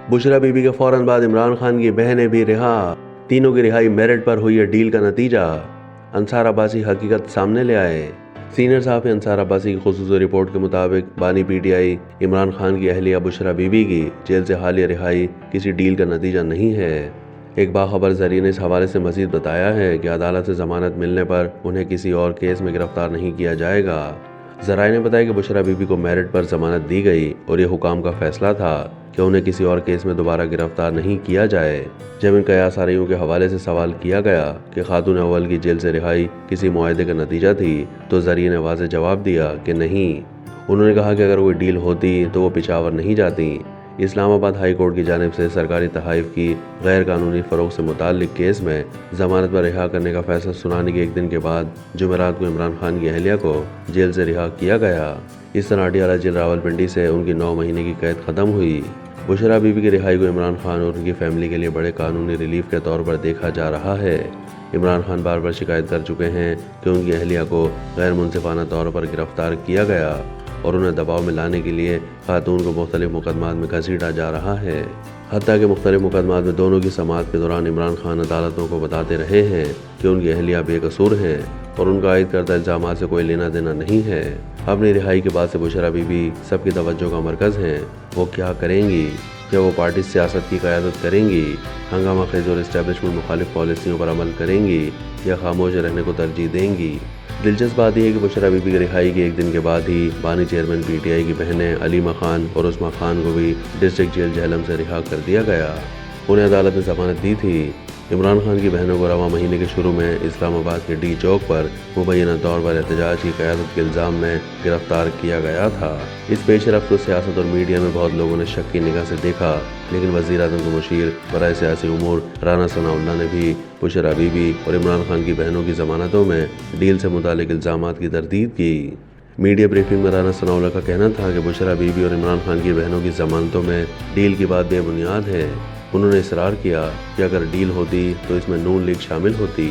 बुशरा बीबी के फौरन बाद इमरान खान की बहनें भी रिहा। तीनों की रिहाई मेरिट पर हुई है डील का नतीजा। अंसार अब्बासी हकीकत सामने ले आए। सीनियर सहाफ़ी अंसार अब्बासी की खुसूसी रिपोर्ट के मुताबिक बानी पीटीआई इमरान खान की अहलिया बुशरा बीबी की जेल से हालिया रिहाई किसी डील का नतीजा नहीं है। एक बाखबर जरिए ने इस हवाले से मजीद बताया है कि अदालत से जमानत मिलने पर उन्हें किसी और केस में गिरफ्तार नहीं किया जाएगा। जराए ने बताया कि बुशरा बीबी को मेरिट पर जमानत दी गई और ये हुकाम का फैसला था कि उन्हें किसी और केस में दोबारा गिरफ्तार नहीं किया जाए। जब इन कयास आरियों के हवाले से सवाल किया गया कि खातून अव्वल की जेल से रिहाई किसी मुआहदे का नतीजा थी तो जरिए ने वाज़ेह जवाब दिया कि नहीं। उन्होंने कहा कि अगर कोई डील होती तो वो पिशावर नहीं जाती। इस्लामाबाद हाई कोर्ट की जानिब से सरकारी तहाइफ की गैर कानूनी फ़रोग से मुताल्लिक केस में जमानत पर रिहा करने का फैसला सुनाने के एक दिन के बाद जुमेरात को इमरान खान की अहलिया को जेल से रिहा किया गया। इस तरह अडियाला जेल रावलपिंडी से उनकी 9 महीने की कैद ख़त्म हुई। बुशरा बीबी की रिहाई को इमरान खान और उनकी फैमिली के लिए बड़े कानूनी रिलीफ के तौर पर देखा जा रहा है। इमरान खान बार बार शिकायत कर चुके हैं कि उनकी अहलिया को गैर मुनसिफाना तौर पर गिरफ्तार किया गया और उन्हें दबाव में लाने के लिए खातून को मुख्तलिफ मुकदमात में घसीटा जा रहा है। हत्ता कि मुख्तलिफ मुकदमात में दोनों की समाअत के दौरान इमरान खान अदालतों को बताते रहे हैं कि उनकी अहलिया बेकसूर है और उनका आयद करदा इल्ज़ाम से कोई लेना देना नहीं है। अपनी रिहाई के बाद से बुशरा बीबी सबकी तवज्जो का मरकज़ हैं। वो क्या करेंगी? क्या वो पार्टी सियासत की क़यादत करेंगी, हंगामा खेज और इस्टेब्लिशमेंट मुखालिफ पॉलिसियों पर अमल करेंगी या खामोश रहने को तरजीह देंगी? दिलचस्प बात यह है कि बुशरा बीबी की रिहाई के एक दिन के बाद ही बानी चेयरमैन पीटीआई की बहनें अलीमा खान और उस्मा खान को भी डिस्ट्रिक्ट जेल जहलम से रिहा कर दिया गया। उन्हें अदालत ने जमानत दी थी। इमरान खान की बहनों को रवां महीने के शुरू में इस्लामाबाद के डी चौक पर मुबैना तौर पर एहतजाज की क़यादत के इल्ज़ाम में गिरफ्तार किया गया था। इस पेशरफ्त को सियासत और मीडिया में बहुत लोगों ने शक की निगाह से देखा, लेकिन वज़ीर-ए-आज़म के मुशीर बराए सियासी उमूर राना सनाउल्लाह ने भी बुशरा बीबी और इमरान खान की बहनों की जमानतों में डील से मुतालिक इल्ज़ामात की तरदीद की। मीडिया ब्रीफिंग में राना सनाउल्लाह का कहना था कि बुशरा बीबी और इमरान खान की बहनों की जमानतों में डील की बात बेबुनियाद है। उन्होंने इसरार किया कि अगर डील होती तो इसमें नून लीग शामिल होती।